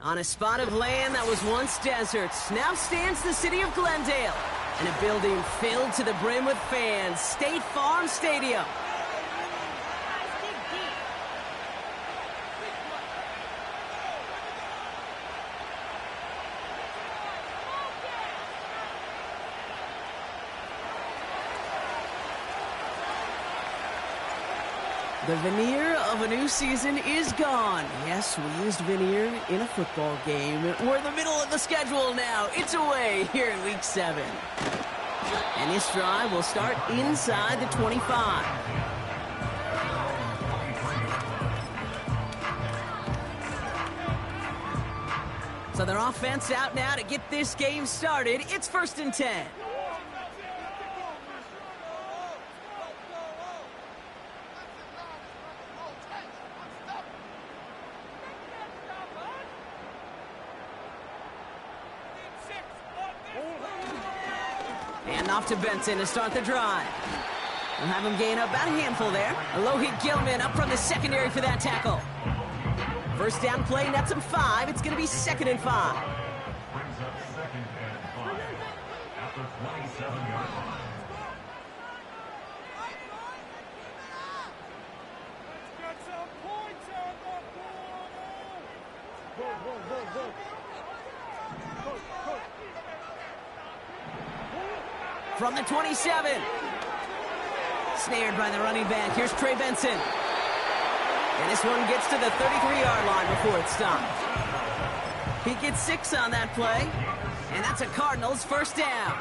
On a spot of land that was once deserts, now stands the city of Glendale, and a building filled to the brim with fans, State Farm Stadium. The veneer of a new season is gone. Yes, we used veneer in a football game. We're in the middle of the schedule now. It's away here in Week 7. And this drive will start inside the 25. So their offense out now to get this game started. It's 1st and 10. And off to Benson to start the drive. We'll have him gain up about a handful there. Alohi Gilman up from the secondary for that tackle. First down play, nets him 5. It's going to be 2nd and 5. Brings up 2nd and 5 at the 27-yard line. Let's get some points on the board. From the 27. Snared by the running back. Here's Trey Benson. And this one gets to the 33-yard line before it's stopped. He gets 6 on that play. And that's a Cardinals first down.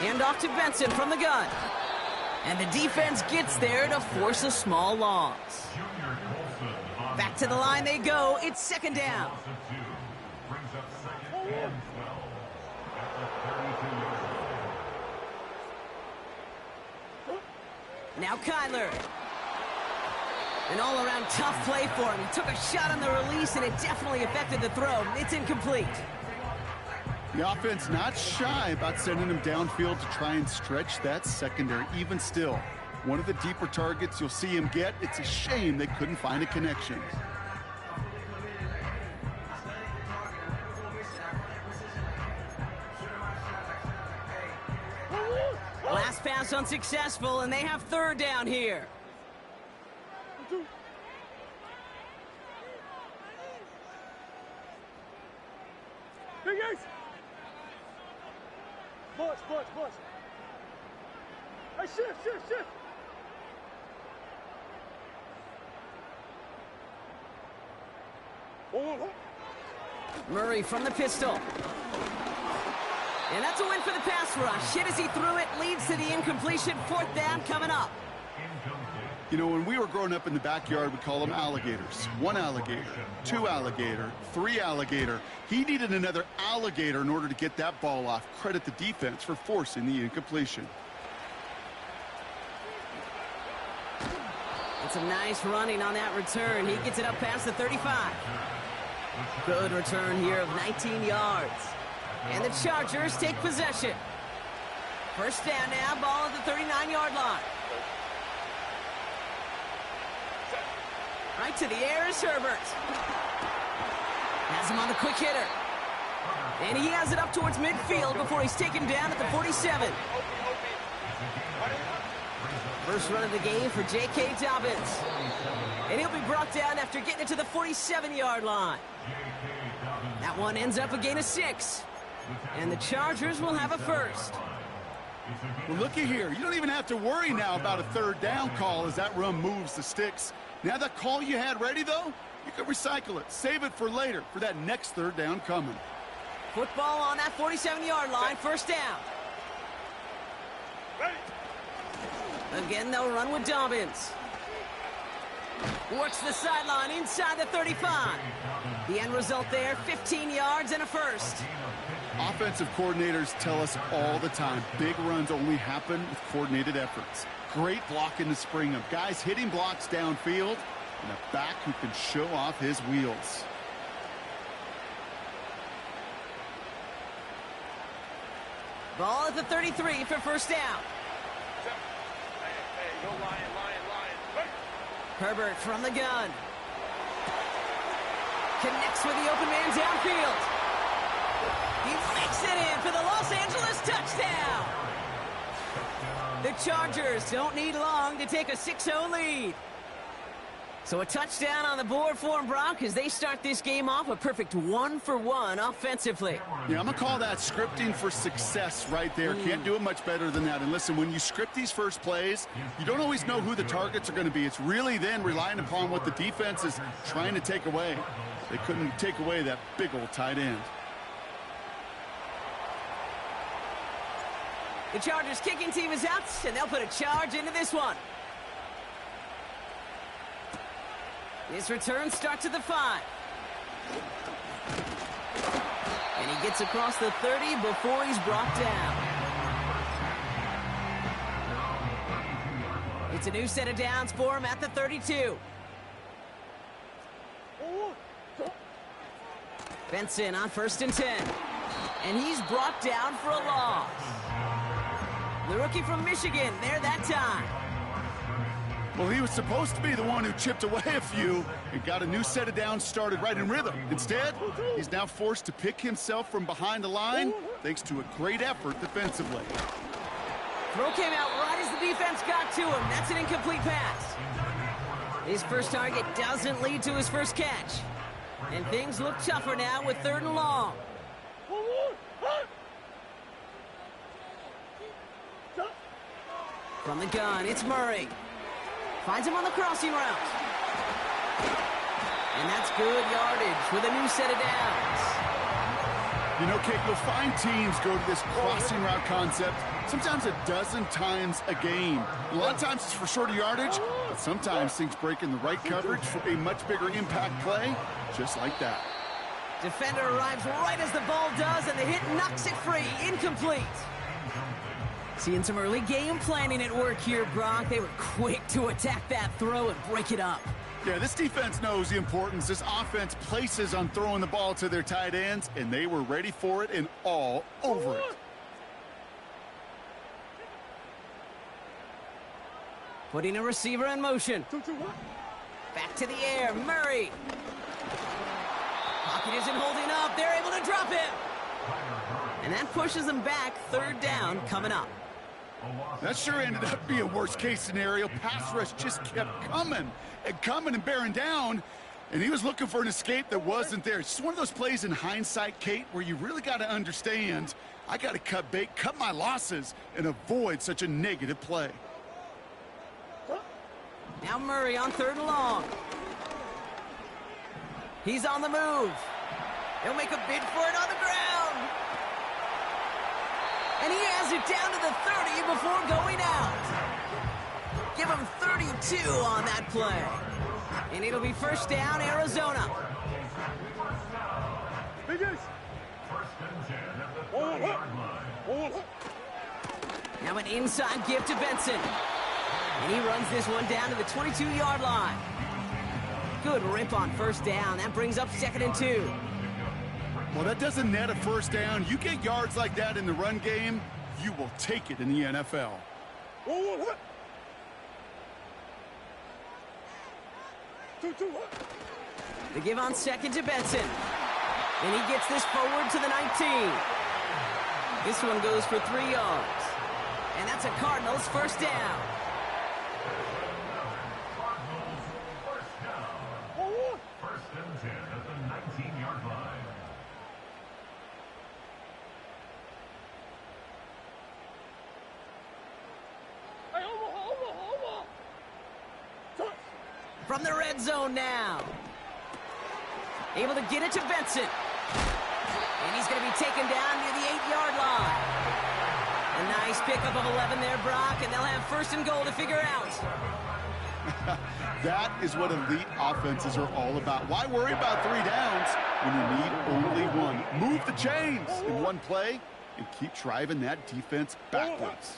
And off to Benson from the gun. And the defense gets there to force a small loss. Back to the line they go. It's 2nd down. Brings up 2nd and 12 at the 32-yard line. Now Kyler. An all-around tough play for him. He took a shot on the release, and it definitely affected the throw. It's incomplete. The offense not shy about sending him downfield to try and stretch that secondary. Even still, one of the deeper targets you'll see him get. It's a shame they couldn't find a connection. Last pass unsuccessful, and they have 3rd down here. Big Ace! Push. Hey, shift! Murray from the pistol. And that's a win for the pass rush. Hit as he threw it, leads to the incompletion. 4th down coming up. You know, when we were growing up in the backyard, we call them alligators. 1 alligator, 2 alligator, 3 alligator. He needed another alligator in order to get that ball off. Credit the defense for forcing the incompletion. And some nice running on that return. He gets it up past the 35. Good return here of 19 yards. And the Chargers take possession. First down now, ball at the 39-yard line. Right to the air is Herbert. Has him on the quick hitter. And he has it up towards midfield before he's taken down at the 47. First run of the game for J.K. Dobbins. And he'll be brought down after getting it to the 47-yard line. That one ends up a gain of 6. And the Chargers will have a first. Well, looky here. You don't even have to worry now about a 3rd down call as that run moves the sticks. Now that call you had ready, though, you can recycle it. Save it for later for that next 3rd down coming. Football on that 47-yard line, first down. Again, they'll run with Dobbins. Works the sideline inside the 35. The end result there, 15 yards and a first. Offensive coordinators tell us all the time, big runs only happen with coordinated efforts. Great blocking to spring them. Guys hitting blocks downfield, and a back who can show off his wheels. Ball at the 33 for first down. Hey, go lion. Herbert from the gun. Connects with the open man downfield. He makes it in for the Los Angeles touchdown. The Chargers don't need long to take a 6-0 lead. So a touchdown on the board for them, Brock, as they start this game off a perfect 1-for-1 offensively. Yeah, I'm going to call that scripting for success right there. Can't do it much better than that. And listen, when you script these first plays, you don't always know who the targets are going to be. It's really then relying upon what the defense is trying to take away. They couldn't take away that big old tight end. The Chargers kicking team is out, and they'll put a charge into this one. This return starts at the 5. And he gets across the 30 before he's brought down. It's a new set of downs for him at the 32. Benson on 1st and 10. And he's brought down for a loss. The rookie from Michigan there that time. Well, he was supposed to be the one who chipped away a few and got a new set of downs started right in rhythm. Instead, he's now forced to pick himself from behind the line thanks to a great effort defensively. Throw came out right as the defense got to him. That's an incomplete pass. His first target doesn't lead to his first catch. And things look tougher now with 3rd and long. From the gun, it's Murray. Finds him on the crossing route. And that's good yardage with a new set of downs. You know, Kate, you'll find teams go to this crossing route concept sometimes a dozen times a game. A lot of times it's for shorter yardage, but sometimes things break in the right coverage for a much bigger impact play, just like that. Defender arrives right as the ball does, and the hit knocks it free. Incomplete. Seeing some early game planning at work here, Brock. They were quick to attack that throw and break it up. Yeah, this defense knows the importance this offense places on throwing the ball to their tight ends, and they were ready for it and all over it. Putting a receiver in motion. Back to the air, Murray. Pocket isn't holding up. They're able to drop him. And that pushes them back. 3rd down coming up. That sure ended up being a worst-case scenario. Pass rush just kept coming and bearing down, and he was looking for an escape that wasn't there. It's just one of those plays in hindsight, Kate, where you really got to understand, I got to cut bait, cut my losses, and avoid such a negative play. Now Murray on 3rd and long. He's on the move. He'll make a bid for it on the ground. And he has it down to the 30 before going out. Give him 32 on that play. And it'll be 1st down, Arizona. Now an inside give to Benson. And he runs this one down to the 22-yard line. Good rip on 1st down. That brings up 2nd and 2. Well, that doesn't net a 1st down. You get yards like that in the run game, you will take it in the NFL. The give on 2nd to Benson. And he gets this forward to the 19. This one goes for 3 yards. And that's a Cardinals 1st down. First and 10 at the 19-yard line. From the red zone now. Able to get it to Benson. And he's going to be taken down near the 8-yard line. A nice pickup of 11 there, Brock, and they'll have 1st and goal to figure out. That is what elite offenses are all about. Why worry about 3 downs when you need only one? Move the chains in one play and keep driving that defense backwards.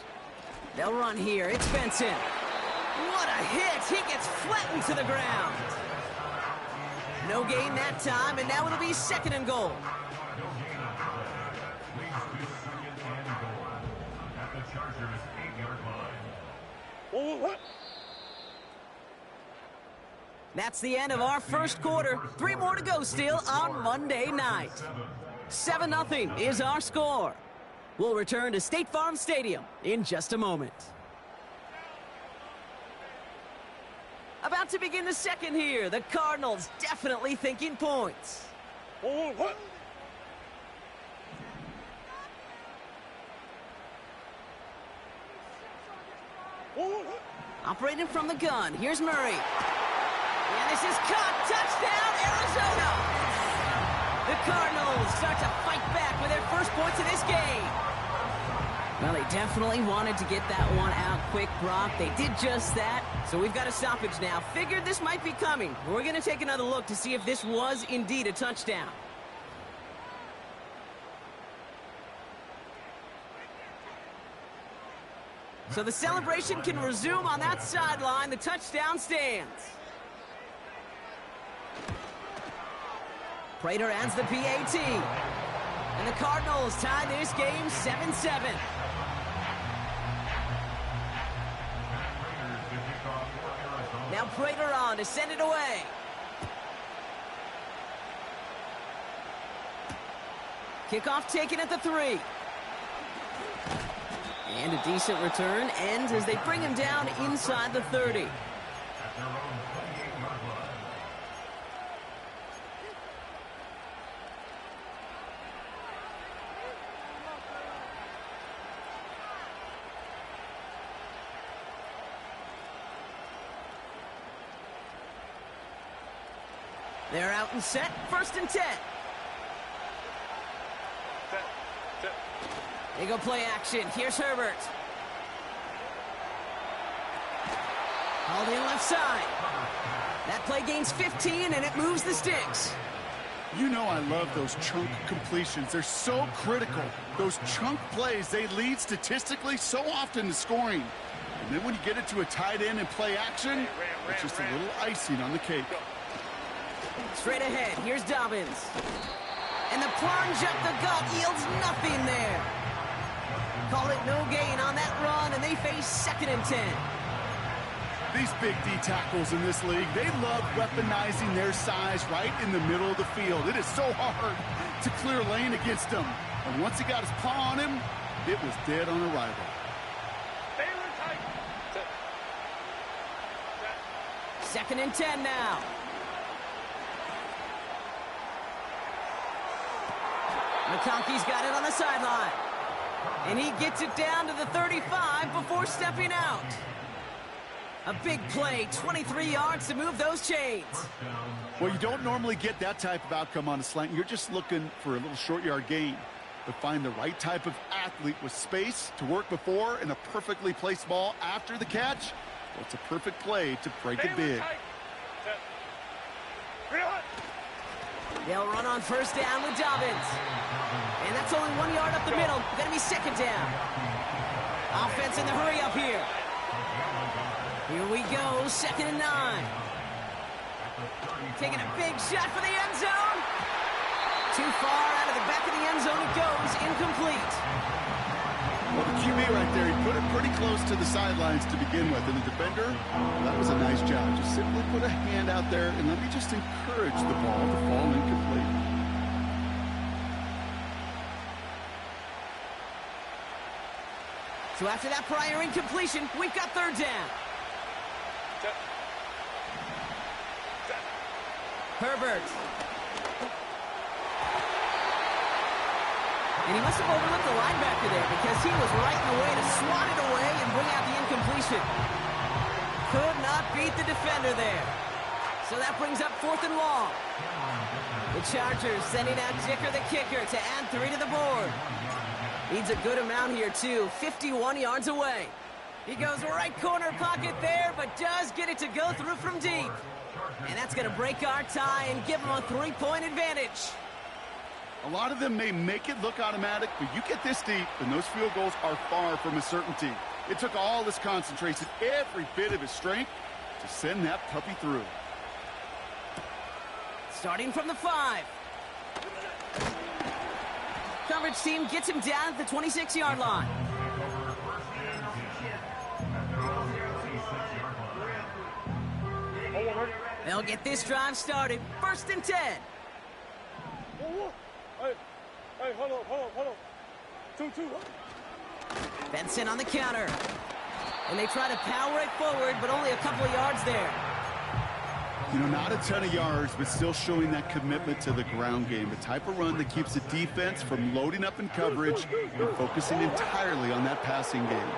They'll run here. It's Benson. What a hit. He gets flattened to the ground. No gain that time, and now it'll be 2nd and goal. That's the end of our first quarter. 3 more to go still on Monday night. 7-0 is our score. We'll return to State Farm Stadium in just a moment. About to begin the second here. The Cardinals definitely thinking points. Operating from the gun. Here's Murray. And this is caught. Touchdown, Arizona. The Cardinals start to fight back with their first points of this game. Well, they definitely wanted to get that one out quick, Brock. They did just that. So we've got a stoppage now. Figured this might be coming. We're going to take another look to see if this was indeed a touchdown. So the celebration can resume on that sideline. The touchdown stands. Prater adds the PAT. And the Cardinals tie this game 7-7. Now Prater on to send it away. Kickoff taken at the 3. And a decent return ends as they bring him down inside the 30. They're out and set. 1st and 10. They go play action. Here's Herbert. Hauled in left side. That play gains 15, and it moves the sticks. You know I love those chunk completions. They're so critical. Those chunk plays, they lead statistically so often to scoring. And then when you get it to a tight end and play action, it's just a little icing on the cake. Straight ahead, here's Dobbins. And the plunge up the gut yields nothing there. Call it no gain on that run, and they face 2nd and 10. These big D tackles in this league, they love weaponizing their size right in the middle of the field. It is so hard to clear lane against them. And once he got his paw on him, it was dead on arrival. 2nd and 10 now. McConkey's got it on the sideline. And he gets it down to the 35 before stepping out. A big play, 23 yards to move those chains. Well, you don't normally get that type of outcome on a slant. You're just looking for a little short yard gain. But find the right type of athlete with space to work before and a perfectly placed ball after the catch. Well, it's a perfect play to break it big. They'll run on 1st down with Dobbins. And that's only 1 yard up the middle. Gonna be 2nd down. Offense in the hurry up here. Here we go, 2nd and 9. Taking a big shot for the end zone. Too far out of the back of the end zone it goes, incomplete. Well, the QB right there, he put it pretty close to the sidelines to begin with. And the defender, well, that was a nice job. Just simply put a hand out there and let me just encourage the ball to fall incomplete. So after that prior incompletion, we've got 3rd down. Herbert. And he must have overlooked the linebacker there because he was right in the way to swat it away and bring out the incompletion. Could not beat the defender there. So that brings up 4th and long. The Chargers sending out Dicker the kicker to add 3 to the board. Needs a good amount here, too. 51 yards away. He goes right corner pocket there, but does get it to go through from deep. And that's going to break our tie and give him a 3-point advantage. A lot of them may make it look automatic, but you get this deep, and those field goals are far from a certainty. It took all his concentration, every bit of his strength, to send that puppy through. Starting from the 5. Coverage team gets him down at the 26-yard line. They'll get this drive started. 1st and 10. Hey, hold on. 2-2. Benson on the counter. And they try to power it forward, but only a couple of yards there. You know, not a ton of yards, but still showing that commitment to the ground game. The type of run that keeps the defense from loading up in coverage and focusing entirely on that passing game.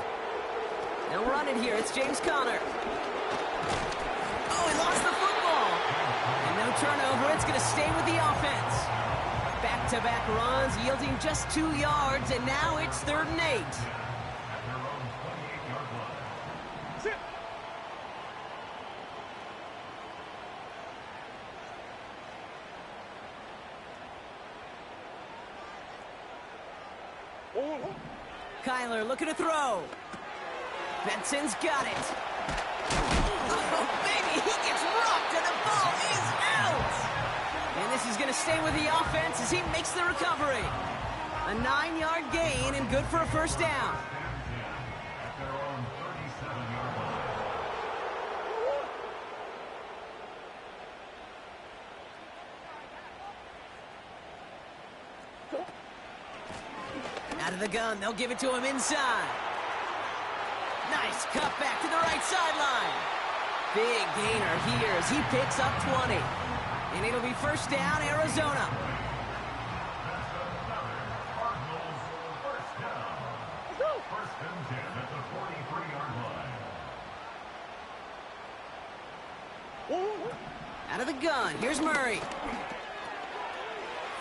They'll run it here. It's James Conner. Oh, he lost the football. And no turnover. It's going to stay with the offense. Back-to-back runs yielding just 2 yards, and now it's 3rd and 8. Kyler looking to throw. Benson's got it. Oh, baby, he gets rocked, and the ball is out. And this is going to stay with the offense as he makes the recovery. A 9-yard gain and good for a 1st down. Out of the gun, they'll give it to him inside. Nice cut back to the right sideline. Big gainer here as he picks up 20. And it'll be 1st down, Arizona. Out of the gun, here's Murray.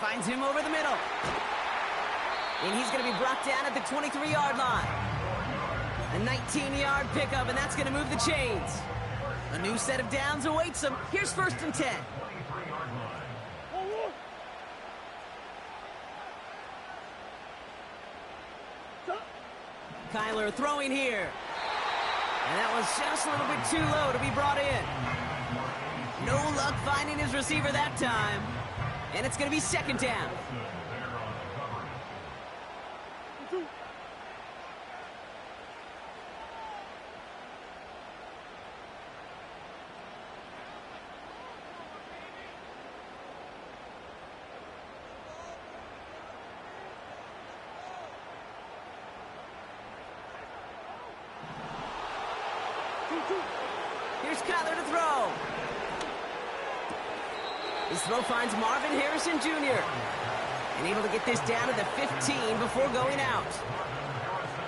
Finds him over the middle. And he's going to be brought down at the 23-yard line. A 19-yard pickup, and that's going to move the chains. A new set of downs awaits him. Here's 1st and 10. Kyler throwing here. And that was just a little bit too low to be brought in. No luck finding his receiver that time. And it's going to be 2nd down. Here's Kyler to throw. His throw finds Marvin Harrison Jr. And able to get this down to the 15 before going out.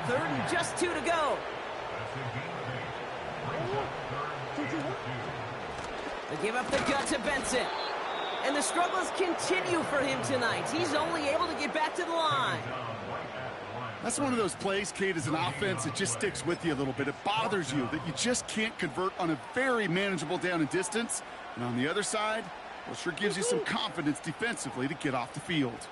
3rd and just 2 to go. They give up the gut to Benson. And the struggles continue for him tonight. He's only able to get back to the line. That's one of those plays, Kate, as an offense, it just sticks with you a little bit. It bothers you that you just can't convert on a very manageable down and distance. And on the other side, well, it sure gives you some confidence defensively to get off the field.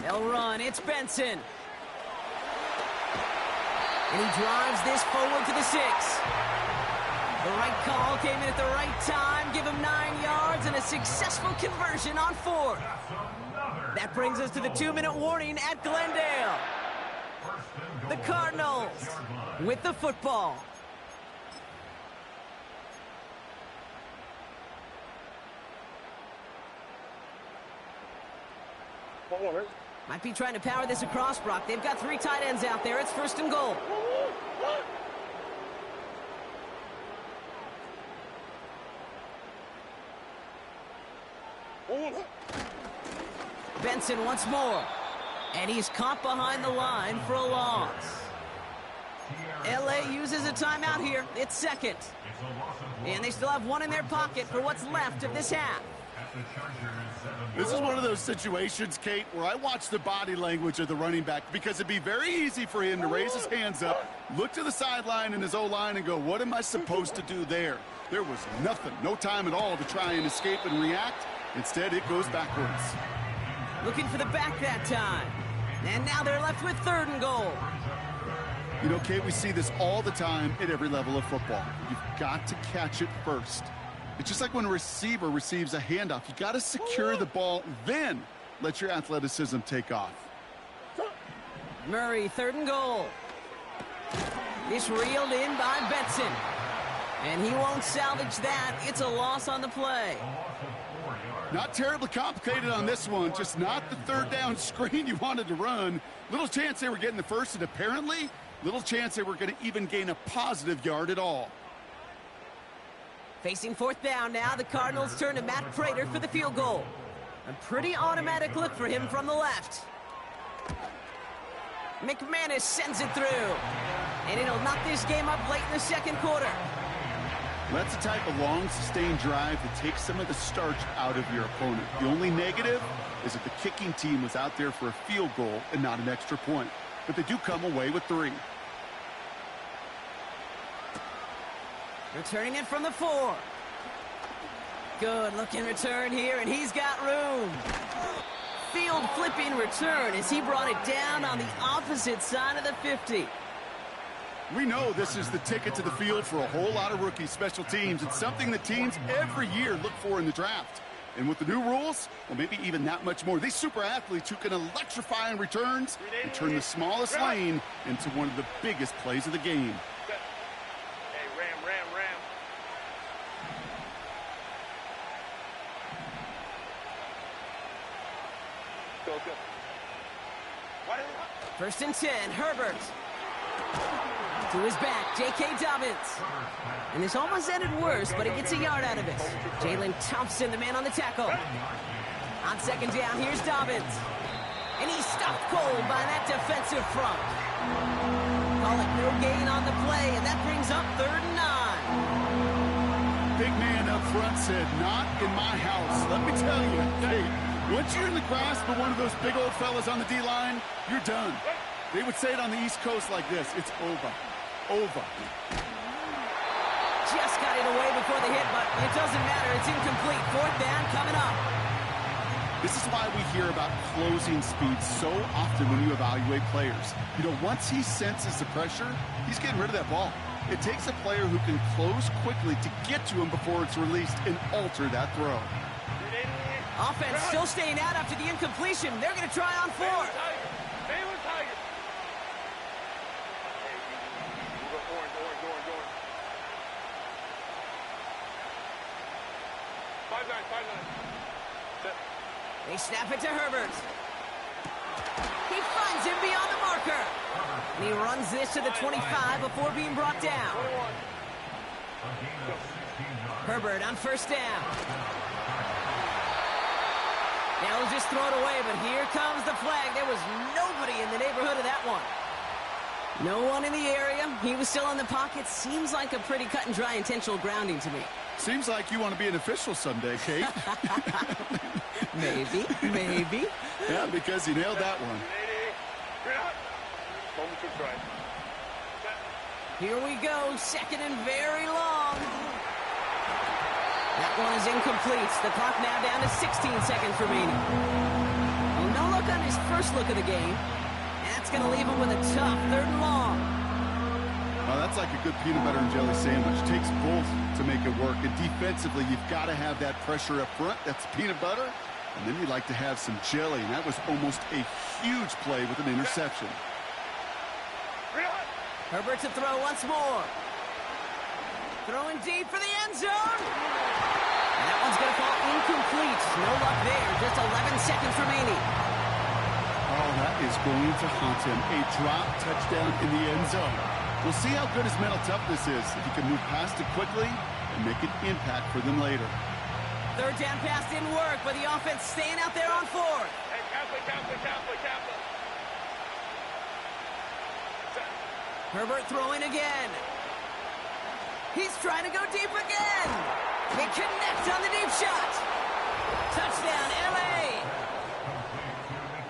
They'll run. It's Benson. And he drives this forward to the 6. The right call came in at the right time. Give him 9 yards and a successful conversion on 4th. That brings us to the 2-minute warning at Glendale. The Cardinals with the football. Might be trying to power this across, Brock. They've got 3 tight ends out there. It's 1st and goal. Benson once more. And he's caught behind the line for a loss. LA uses a timeout here. It's 2nd. And they still have 1 in their pocket for what's left of this half. This is one of those situations, Kate, where I watch the body language of the running back because it'd be very easy for him to raise his hands up, look to the sideline in his O-line and go, what am I supposed to do there? There was nothing, no time at all to try and escape and react. Instead, it goes backwards. Looking for the back that time. And now they're left with 3rd and goal. You know, Kate, we see this all the time at every level of football. You've got to catch it first. It's just like when a receiver receives a handoff. You got to secure the ball, then let your athleticism take off. Murray, 3rd and goal. This reeled in by Benson. And he won't salvage that. It's a loss on the play. Not terribly complicated on this one, just not the third down screen you wanted to run. Little chance they were getting the first, and apparently little chance they were going to even gain a positive yard at all. Facing fourth down now, the Cardinals turn to Matt Prater for the field goal. A pretty automatic look for him from the left. McManus sends it through. And it'll knock this game up late in the second quarter. That's the type of long, sustained drive that takes some of the starch out of your opponent. The only negative is that the kicking team was out there for a field goal and not an extra point. But they do come away with 3. Returning it from the 4. Good looking return here, and he's got room. Field flipping return as he brought it down on the opposite side of the 50. We know this is the ticket to the field for a whole lot of rookie special teams. It's something that teams every year look for in the draft. And with the new rules, well, maybe even that much more. These super athletes who can electrify in returns and turn the smallest lane into one of the biggest plays of the game. Hey, ram. Go. First and 10, Herbert. To his back, J.K. Dobbins. And this almost ended worse, but he gets a yard out of it. Jalen Thompson, the man on the tackle. On second down, here's Dobbins. And he's stopped cold by that defensive front. Call it no gain on the play, and that brings up 3rd and 9. Big man up front said, not in my house. Let me tell you, hey, once you're in the grasp of one of those big old fellas on the D-line, you're done. They would say it on the East Coast like this, it's over. Just got it away before the hit, but it doesn't matter. It's incomplete. 4th down coming up. This is why we hear about closing speed so often when you evaluate players. You know, once he senses the pressure, he's getting rid of that ball. It takes a player who can close quickly to get to him before it's released and alter that throw. Offense still staying out after the incompletion. They're going to try on 4th. They snap it to Herbert. He finds him beyond the marker. And he runs this to the 25 before being brought down. Herbert on first down. Now he'll just throw it away, but here comes the flag. There was nobody in the neighborhood of that one. No one in the area. He was still in the pocket. Seems like a pretty cut and dry intentional grounding to me. Seems like you want to be an official someday, Kate. Maybe. Yeah, because you nailed that one. Here we go, 2nd and very long. That one is incomplete. The clock now down to 16 seconds remaining. Well, no look on his first look of the game. That's going to leave him with a tough 3rd and long. Well, that's like a good peanut butter and jelly sandwich. Takes both to make it work. And defensively, you've got to have that pressure up front. That's peanut butter. And then you'd like to have some jelly. And that was almost a huge play with an interception. Herbert to throw once more. Throwing deep for the end zone. And that one's going to fall incomplete. No luck there. Just 11 seconds remaining. Oh, that is going to haunt him. A drop touchdown in the end zone. We'll see how good his mental toughness is. If he can move past it quickly and make an impact for them later. 3rd down pass didn't work, but the offense staying out there on 4th. Hey, Kappa. Herbert throwing again. He's trying to go deep again. He connects on the deep shot. Touchdown, L.A.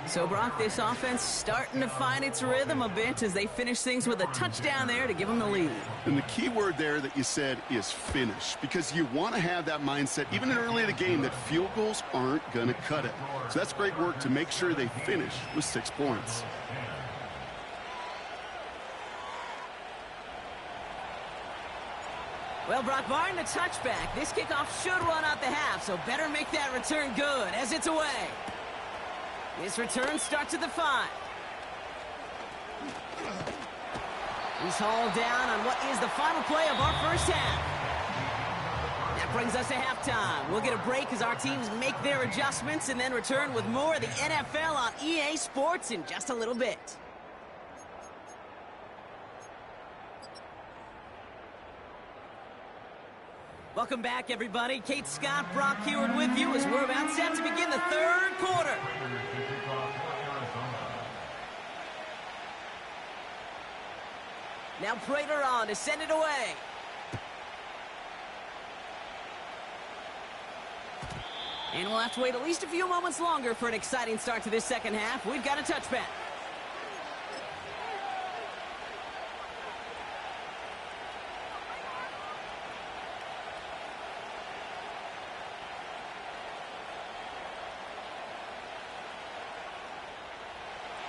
So, Brock, this offense starting to find its rhythm a bit as they finish things with a touchdown there to give them the lead. And the key word there that you said is finish, because you want to have that mindset, even early in the game, that field goals aren't going to cut it. So that's great work to make sure they finish with 6 points. Well, Brock, barring the touchback, this kickoff should run out the half, so better make that return good as it's away. This return starts at the 5. He's hauled down on what is the final play of our first half. That brings us to halftime. We'll get a break as our teams make their adjustments and then return with more of the NFL on EA Sports in just a little bit. Welcome back, everybody. Kate Scott, Brock Heward with you as we're about set to begin the third quarter. Now Prater on to send it away. And we'll have to wait at least a few moments longer for an exciting start to this second half. We've got a touchback.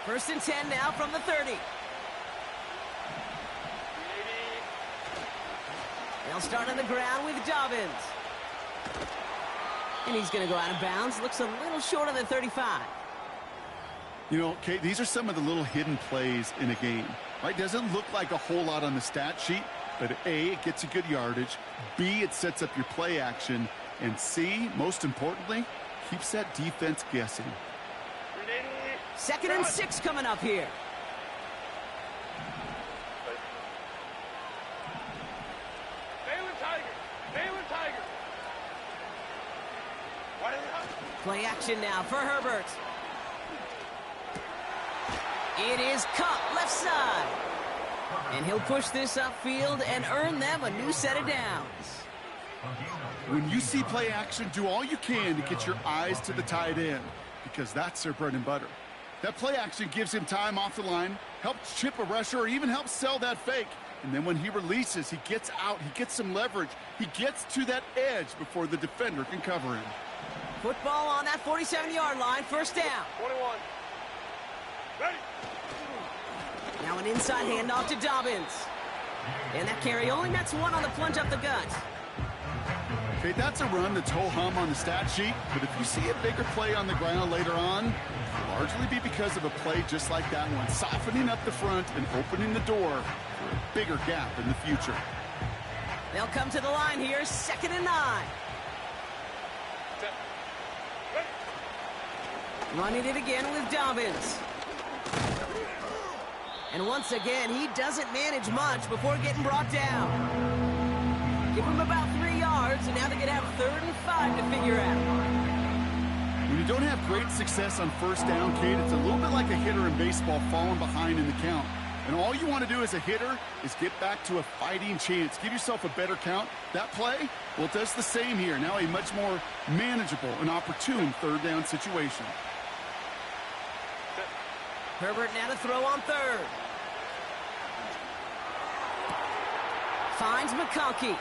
First and 10 now from the 30. They'll start on the ground with Dobbins. And he's going to go out of bounds. Looks a little short of the 35. You know, Kate, these are some of the little hidden plays in a game. Right? Doesn't look like a whole lot on the stat sheet, but A, it gets you good yardage. B, it sets up your play action. And C, most importantly, keeps that defense guessing. Second and 6 coming up here. Play action now for Herbert. It is caught left side. And he'll push this upfield and earn them a new set of downs. When you see play action, do all you can to get your eyes to the tight end, because that's their bread and butter. That play action gives him time off the line, helps chip a rusher, or even helps sell that fake. And then when he releases, he gets out, he gets some leverage. He gets to that edge before the defender can cover him. Football on that 47-yard line, first down. 21. Ready. Now an inside handoff to Dobbins. And that carry only nets one on the plunge up the gut. Okay, that's a run that's ho-hum on the stat sheet, but if you see a bigger play on the ground later on, it'll largely be because of a play just like that one, softening up the front and opening the door for a bigger gap in the future. They'll come to the line here, second and 9. Running it again with Dobbins. And once again, he doesn't manage much before getting brought down. Give him about 3 yards, and now they're going to have 3rd and 5 to figure out. When you don't have great success on first down, Kate, it's a little bit like a hitter in baseball falling behind in the count. And all you want to do as a hitter is get back to a fighting chance. Give yourself a better count. That play, well, it does the same here. Now a much more manageable and opportune 3rd down situation. Herbert now to throw on 3rd. Finds McConkey.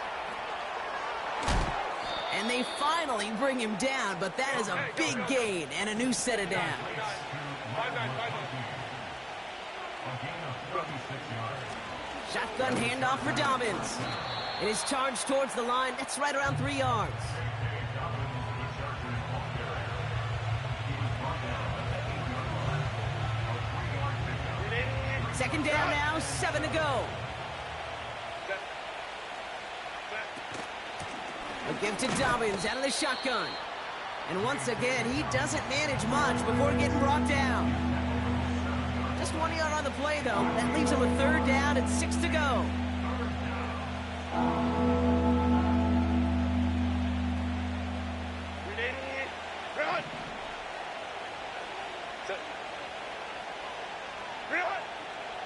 And they finally bring him down, but that is a big gain and a new set of downs. Shotgun handoff for Dobbins. It is charged towards the line. That's right around 3 yards. Second down now, 7 to go. A give to Dobbins out of the shotgun. And once again, he doesn't manage much before getting brought down. Just 1 yard on the play, though. That leaves him a 3rd down and 6 to go.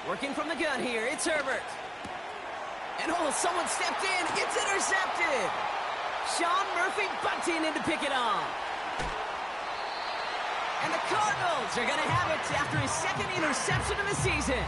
Working from the gun here, it's Herbert. And oh, someone stepped in. It's intercepted. Sean Murphy bunting in to pick it off. And the Cardinals are going to have it after his 2nd interception of the season.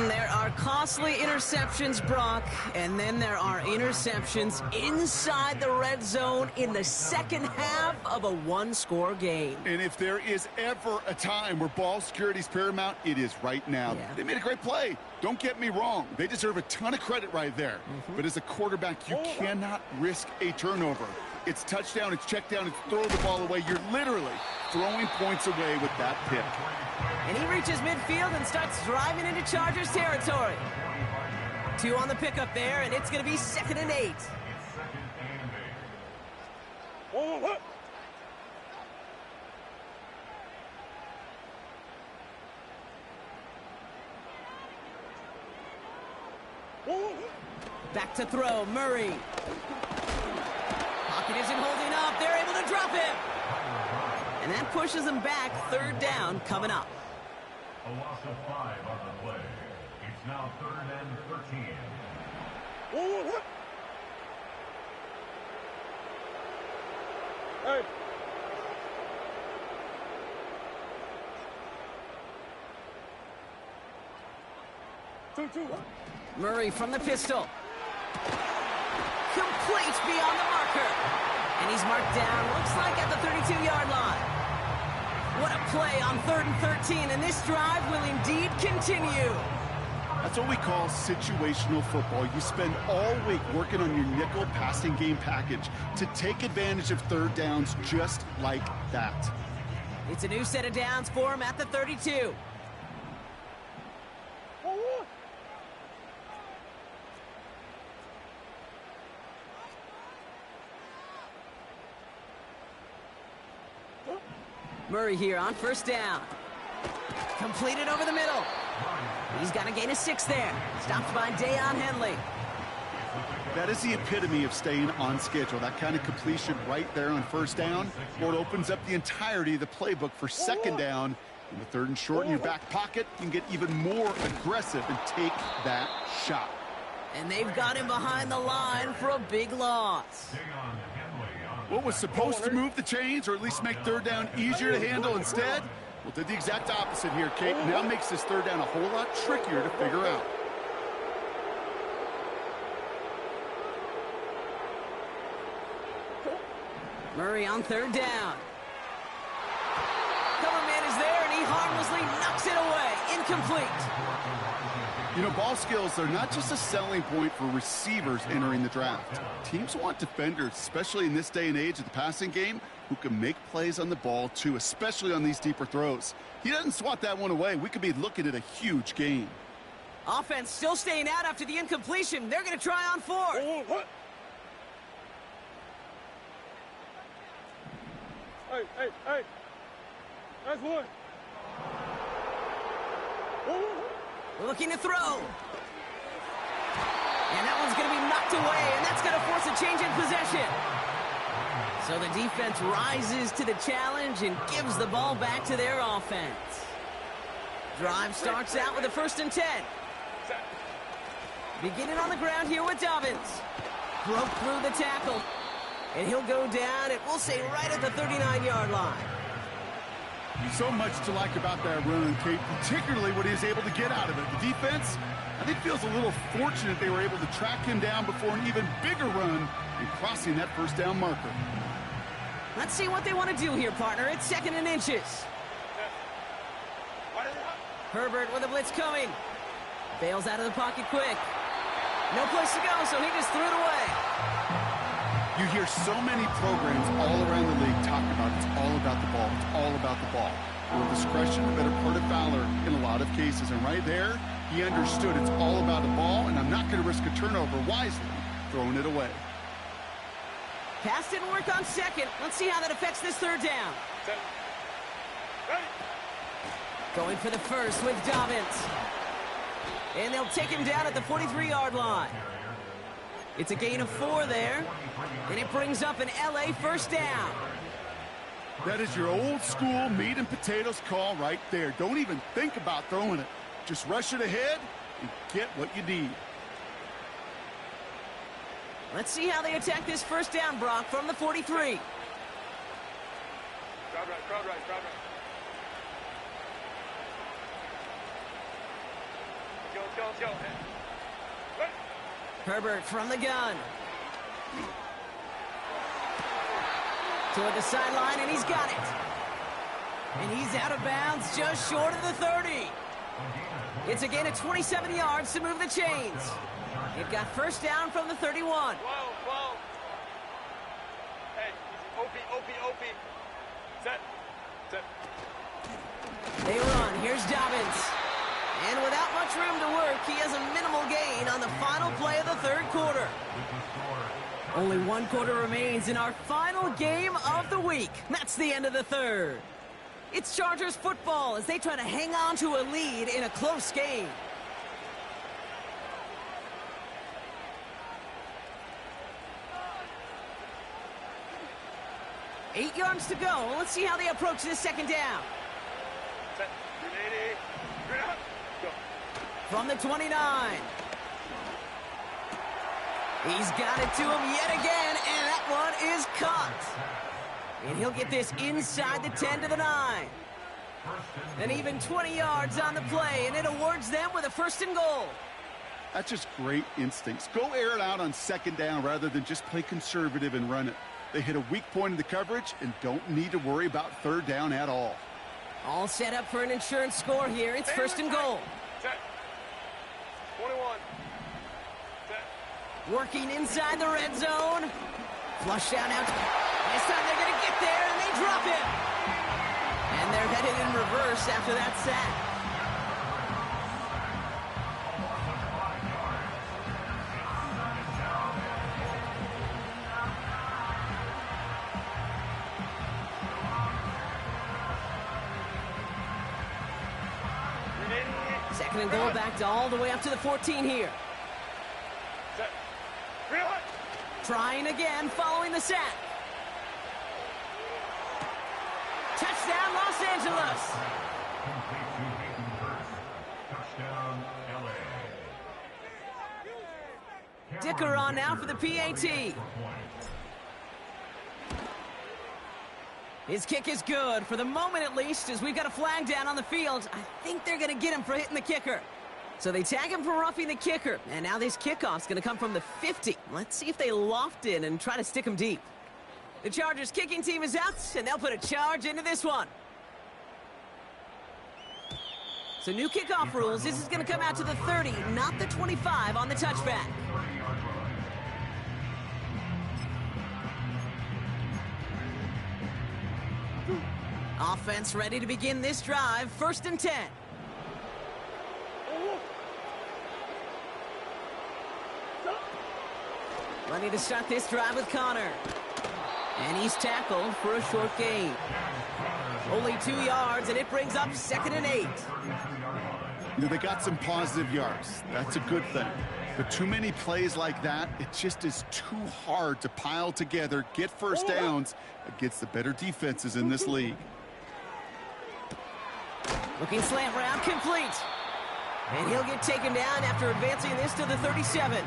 There are costly interceptions, Brock, and then there are interceptions inside the red zone in the second half of a 1-score game. And if there is ever a time where ball security is paramount, it is right now. Yeah. They made a great play. Don't get me wrong. They deserve a ton of credit right there. But as a quarterback, you cannot risk a turnover. It's touchdown, it's check down, it's throw the ball away. You're literally throwing points away with that pick. And he reaches midfield and starts driving into Chargers territory. 2 on the pickup there, and it's going to be 2nd and 8. It's 2nd and 8. Whoa, whoa, whoa. Back to throw, Murray. Pocket isn't holding up. They're able to drop him. And that pushes them back. 3rd down coming up. A loss of 5 on the play. It's now 3rd and 13. Whoa, whoa, whoa. Hey. Two. Murray from the pistol. Complete beyond the marker. And he's marked down, looks like at the 32-yard line. What a play on 3rd and 13, and this drive will indeed continue. That's what we call situational football. You spend all week working on your nickel passing game package to take advantage of 3rd downs just like that. It's a new set of downs for him at the 32. Whoa, whoa. Murray here on 1st down. Completed over the middle. He's got a gain of 6 there. Stopped by Deion Henley. That is the epitome of staying on schedule. That kind of completion right there on 1st down. Well, it opens up the entirety of the playbook for 2nd down. In the 3rd and short in your back pocket, you can get even more aggressive and take that shot. And they've got him behind the line for a big loss. What was supposed to move the chains, or at least make 3rd down easier to handle instead? Well, did the exact opposite here, Kate. Now makes this 3rd down a whole lot trickier to figure out. Murray on 3rd down. Cover man is there, and he harmlessly knocks it away. Incomplete. You know, ball skills, they're not just a selling point for receivers entering the draft. Teams want defenders, especially in this day and age of the passing game, who can make plays on the ball, too, especially on these deeper throws. He doesn't swat that one away. We could be looking at a huge gain. Offense still staying out after the incompletion. They're going to try on 4th. Whoa, whoa. Hey. That's one. Whoa, whoa. Looking to throw. And that one's going to be knocked away, and that's going to force a change in possession. So the defense rises to the challenge and gives the ball back to their offense. Drive starts out with a 1st and 10. Beginning on the ground here with Dobbins. Broke through the tackle. And he'll go down, and we'll say right at the 39-yard line. So much to like about that run, Kate, particularly what he was able to get out of it. The defense, I think, feels a little fortunate they were able to track him down before an even bigger run and crossing that 1st down marker. Let's see what they want to do here, partner. It's 2nd and inches. Herbert with a blitz coming. Bails out of the pocket quick. No place to go, so he just threw it away. You hear so many programs all around the league talk about it's all about the ball. It's all about the ball. Well, discretion, the better part of valor in a lot of cases. And right there, he understood it's all about the ball, and I'm not going to risk a turnover wisely, throwing it away. Pass didn't work on 2nd. Let's see how that affects this 3rd down. Ready. Going for the 1st with Dobbins. And they'll take him down at the 43-yard line. It's a gain of 4 there, and it brings up an LA 1st down. That is your old school meat and potatoes call right there. Don't even think about throwing it. Just rush it ahead and get what you need. Let's see how they attack this 1st down, Brock, from the 43. Crowd right. Let's go. Ready. Herbert from the gun. Toward the sideline, and he's got it. And he's out of bounds just short of the 30. It's a gain of 27 yards to move the chains. It got 1st down from the 31. Whoa. Hey, OP. Set. They run. Here's Dobbins. And without much room to work, he has a minimal gain on the final play of the third quarter. Only one quarter remains in our final game of the week. That's the end of the third. It's Chargers football as they try to hang on to a lead in a close game. Eight yards to go. Let's see how they approach this second down. Set. Ready. Ready. Go. From the 29. He's got it to him yet again, and that one is caught. And he'll get this inside the 10 to the 9. And even 20 yards on the play, and it awards them with a 1st and goal. That's just great instincts. Go air it out on second down rather than just play conservative and run it. They hit a weak point in the coverage and don't need to worry about third down at all. All set up for an insurance score here. It's 1st and goal. Set. 21. Set. Working inside the red zone. Flush down out. This time they're going to get there, and they drop it. And they're headed in reverse after that sack. Second and goal, back to all the way up to the 14 here. Set. Real hot. Trying again, following the sack. Touchdown, Los Angeles. Complete to Hayden Hurst. Touchdown, LA. Dicker on now for the PAT. His kick is good, for the moment at least, as we've got a flag down on the field. I think they're going to get him for hitting the kicker. So they tag him for roughing the kicker, and now this kickoff's going to come from the 50. Let's see if they loft in and try to stick him deep. The Chargers kicking team is out, and they'll put a charge into this one. So new kickoff rules. This is going to come out to the 30, not the 25 on the touchback. Offense ready to begin this drive. 1st and 10. Ready to start this drive with Connor. And he's tackled for a short gain. Only 2 yards, and it brings up 2nd and 8. You know, they got some positive yards. That's a good thing. But too many plays like that, it just is too hard to pile together, get first downs against the better defenses in this league. Looking slant route, complete. And he'll get taken down after advancing this to the 37.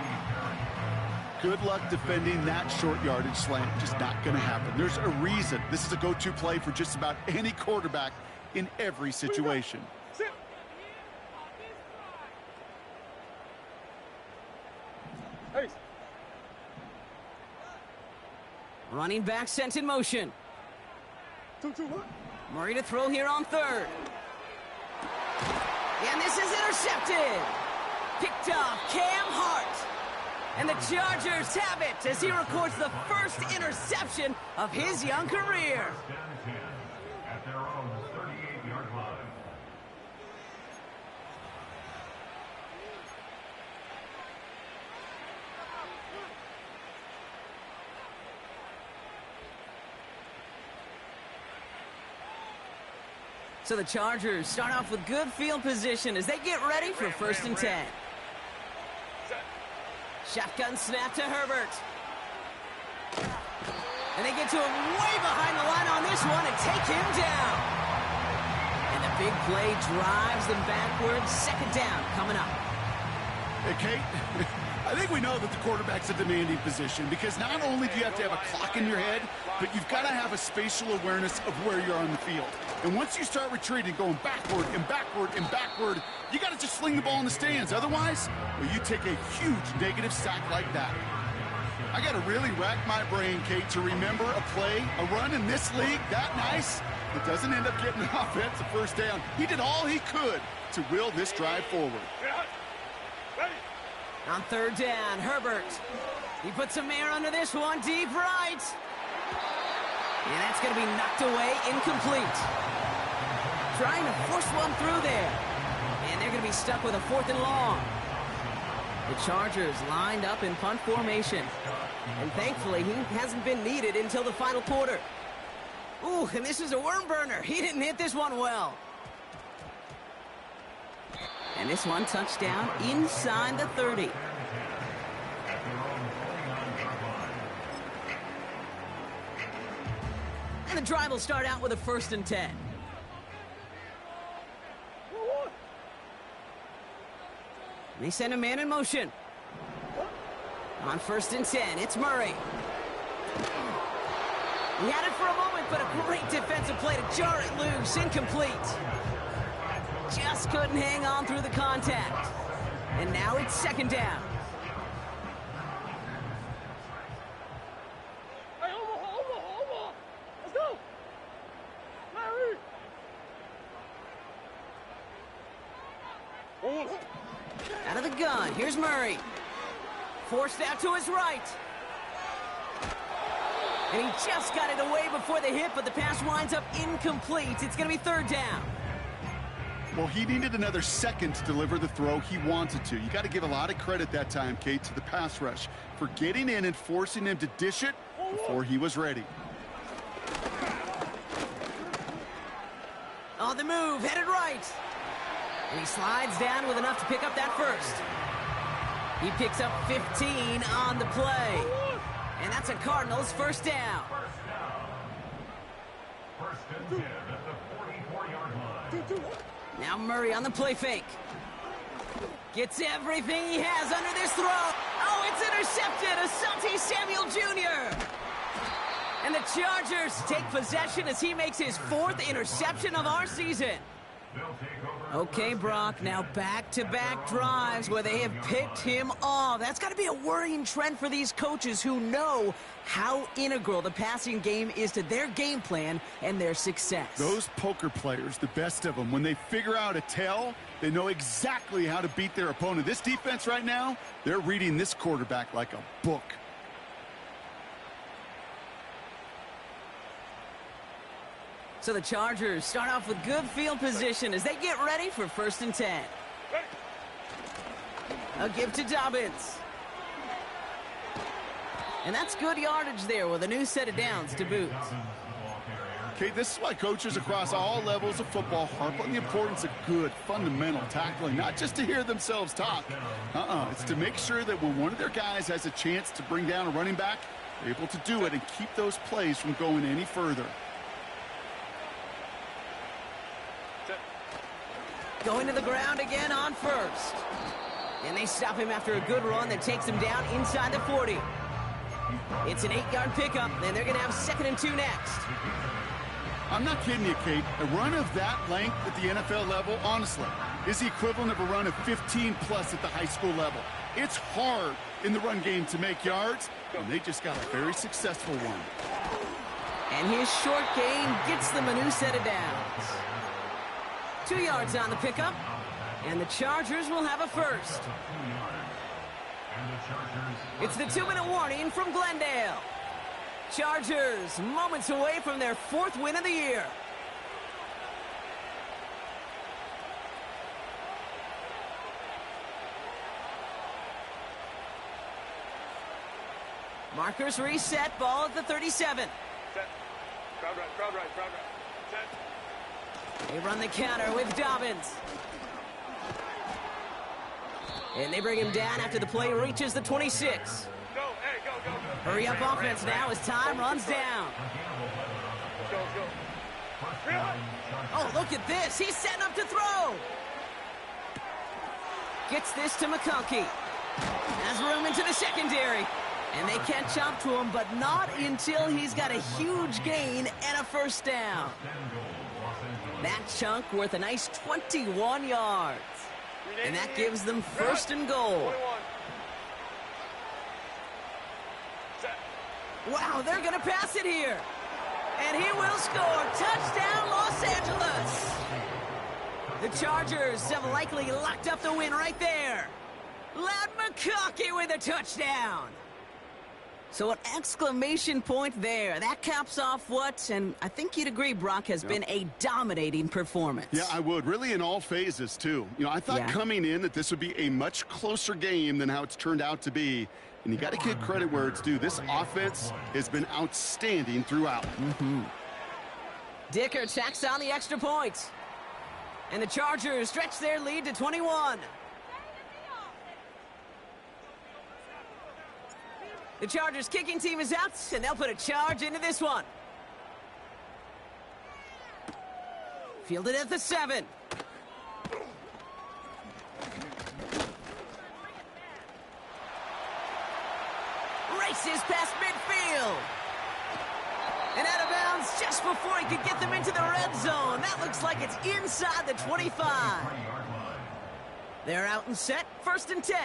Good luck defending that short yardage slant. Just not going to happen. There's a reason this is a go-to play for just about any quarterback in every situation. Hey. Running back sent in motion. 2-2-1. Murray to throw here on 3rd. And this is intercepted. Picked off Cam Hart. And the Chargers have it as he records the first interception of his young career. At their own 38-yard line. So the Chargers start off with good field position as they get ready for 1st and 10. Shotgun snap to Herbert. And they get to him way behind the line on this one and take him down. And the big play drives them backwards. 2nd down coming up. Hey, Kate, I think we know that the quarterback's a demanding position because not only do you have to have a clock in your head, but you've got to have a spatial awareness of where you're on the field. And once you start retreating, going backward and backward and backward, you got to just fling the ball in the stands. Otherwise, well, you take a huge negative sack like that. I got to really rack my brain, Kate, to remember a play, a run in this league that nice that doesn't end up getting an offensive 1st down. He did all he could to will this drive forward. Ready. On 3rd down, Herbert. He puts some air under this one, deep right. And that's going to be knocked away, incomplete. Trying to force one through there. And they're going to be stuck with a 4th and long. The Chargers lined up in punt formation. And thankfully, he hasn't been needed until the final quarter. Ooh, and this is a worm burner. He didn't hit this one well. And this one touchdown inside the 30. And the drive will start out with a 1st and 10. And they send a man in motion. On 1st and 10, it's Murray. He had it for a moment, but a great defensive play to jar it loose. Incomplete. Just couldn't hang on through the contact. And now it's 2nd down. Hey, over. Let's go. Larry. Out of the gun, here's Murray. Forced out to his right. And he just got it away before the hit, but the pass winds up incomplete. It's going to be 3rd down. Well, he needed another second to deliver the throw he wanted to. You got to give a lot of credit that time, Kate, to the pass rush for getting in and forcing him to dish it before he was ready. On the move, headed right. And he slides down with enough to pick up that 1st. He picks up 15 on the play. And that's a Cardinals 1st down. First and 10 at the 44-yard line. Now Murray on the play fake. Gets everything he has under this throw. Oh, it's intercepted. Asante Samuel Jr. And the Chargers take possession as he makes his 4th interception of our season. Okay, Brock, now back-to-back drives where they have picked him off. That's got to be a worrying trend for these coaches who know how integral the passing game is to their game plan and their success. Those poker players, the best of them, when they figure out a tell, they know exactly how to beat their opponent. This defense right now, they're reading this quarterback like a book. So the Chargers start off with good field position as they get ready for 1st and 10. A give to Dobbins. And that's good yardage there with a new set of downs to boot. Okay, this is why coaches across all levels of football harp on the importance of good, fundamental tackling, not just to hear themselves talk. It's to make sure that when one of their guys has a chance to bring down a running back, they're able to do it and keep those plays from going any further. Going to the ground again on 1st. And they stop him after a good run that takes him down inside the 40. It's an 8-yard pickup, and they're going to have 2nd and 2 next. I'm not kidding you, Kate. A run of that length at the NFL level, honestly, is the equivalent of a run of 15-plus at the high school level. It's hard in the run game to make yards, and they just got a very successful one. And his short game gets them a new set of downs. 2 yards on the pickup, and the Chargers will have a 1st. It's the 2-minute warning from Glendale. Chargers moments away from their 4th win of the year. Markers reset, ball at the 37. Set. Crowd right. Set. They run the counter with Dobbins. And they bring him down after the play reaches the 26. Go, hey, go. Hurry up offense now as time runs down. Go. Really? Oh, look at this. He's setting up to throw. Gets this to McConkey. Has room into the secondary. And they catch up to him, but not until he's got a huge gain and a 1st down. That chunk worth a nice 21 yards. And that gives them 1st and goal. Wow, they're going to pass it here. And he will score. Touchdown, Los Angeles. The Chargers have likely locked up the win right there. Ladd McConkey with a touchdown. So an exclamation point there. That caps off what, and I think you'd agree, Brock, has been a dominating performance. Yeah, I would. Really in all phases, too. You know, I thought coming in that this would be a much closer game than how it's turned out to be. And you got to give credit where it's due. This offense has been outstanding throughout. Dicker tacks on the extra point. And the Chargers stretch their lead to 21. The Chargers kicking team is out, and they'll put a charge into this one. Fielded at the 7. Races past midfield. And out of bounds just before he could get them into the red zone. That looks like it's inside the 25. They're out and set, 1st and 10.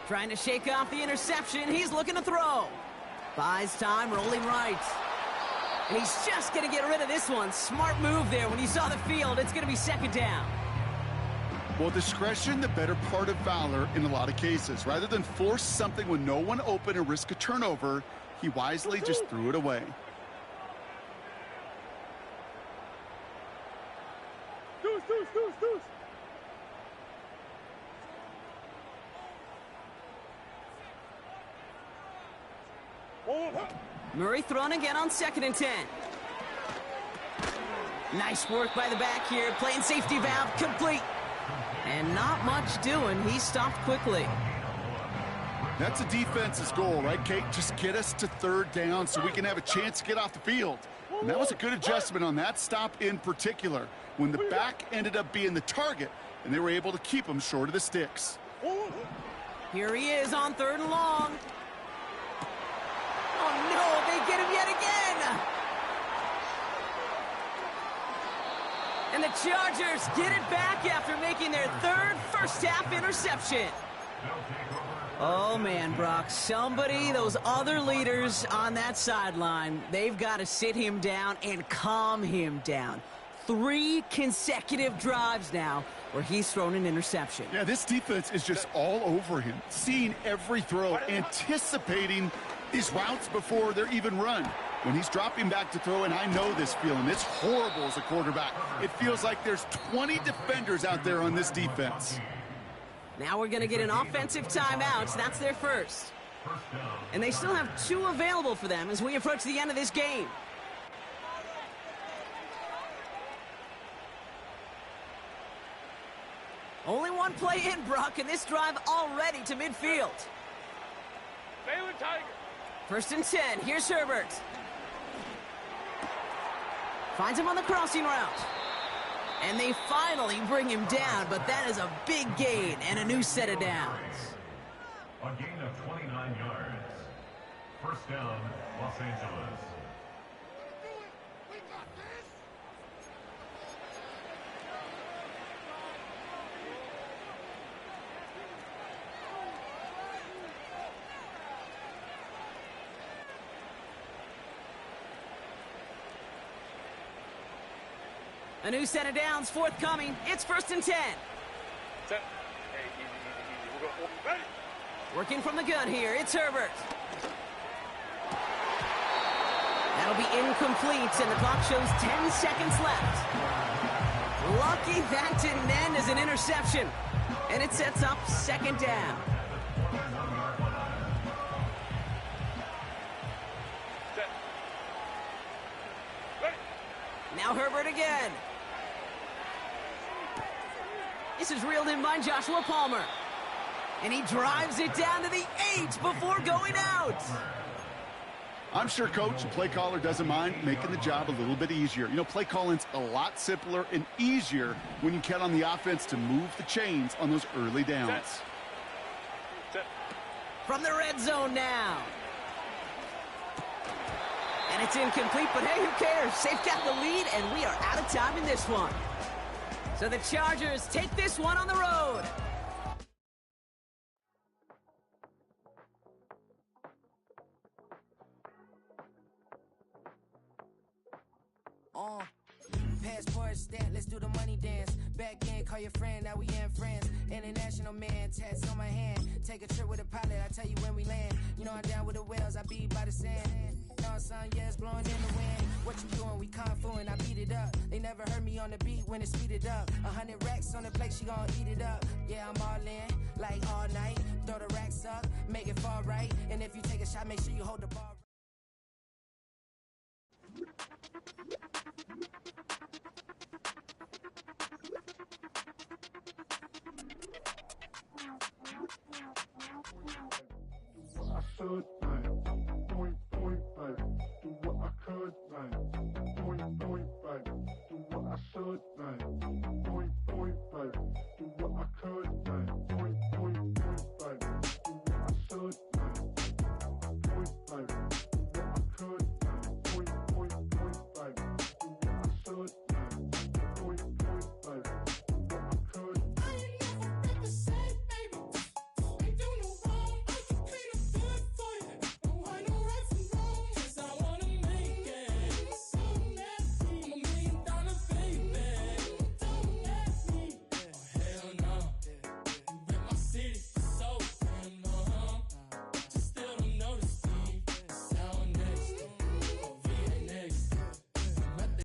Trying to shake off the interception. He's looking to throw. Buys time, rolling right. And he's just going to get rid of this one. Smart move there. When you saw the field, it's going to be 2nd down. Well, discretion, the better part of valor in a lot of cases. Rather than force something with no one open and risk a turnover, he wisely just threw it away. Deuce. Murray thrown again on 2nd and 10. Nice work by the back here. Playing safety valve complete. And not much doing. He stopped quickly. That's a defense's goal, right, Kate? Just get us to 3rd down so we can have a chance to get off the field. And that was a good adjustment on that stop in particular, when the back ended up being the target, and they were able to keep him short of the sticks. Here he is on 3rd and long. Oh, no, they get him yet again. And the Chargers get it back after making their 3rd first-half interception. Oh, man, Brock, those other leaders on that sideline, they've got to sit him down and calm him down. 3 consecutive drives now where he's thrown an interception. Yeah, this defense is just all over him, seeing every throw, anticipating these routes before they're even run. When he's dropping back to throw, and I know this feeling, it's horrible as a quarterback. It feels like there's 20 defenders out there on this defense. Now we're going to get an offensive timeout. That's their first. And they still have 2 available for them as we approach the end of this game. Only 1 play in, Brock, and this drive already to midfield. Balin Tiger. 1st and 10. Here's Herbert. Finds him on the crossing route. And they finally bring him down, but that is a big gain and a new set of downs. A gain of 29 yards. 1st down, Los Angeles. A new set of downs forthcoming. It's 1st and 10. Set. Hey, easy. We'll go. Ready. Working from the gun here. It's Herbert. That'll be incomplete, and the clock shows 10 seconds left. Lucky that didn't end as an interception. And it sets up 2nd down. Set. Ready. Now Herbert again. This is reeled in by Joshua Palmer. And he drives it down to the 8 before going out. I'm sure coach and play caller doesn't mind making the job a little bit easier. You know, play calling's a lot simpler and easier when you count on the offense to move the chains on those early downs. Set. From the red zone now. And it's incomplete, but hey, who cares? They've got the lead, and we are out of time in this one. So the Chargers take this one on the road. Passport stamp, let's do the money dance. Back in, call your friend, now we in friends. International man, tats on my hand. Take a trip with a pilot, I tell you when we land. You know I'm down with the whales, I be by the sand. On sun, yeah, it's blowing in the wind. What you doing? We kung fu and I beat it up. They never heard me on the beat when it speeded up. 100 racks on the plate, she gon' eat it up. Yeah, I'm all in, like all night. Throw the racks up, make it fall right. And if you take a shot, make sure you hold the ball. I should, man. Point, baby. Do what I could, man. Point, baby. Do what I should.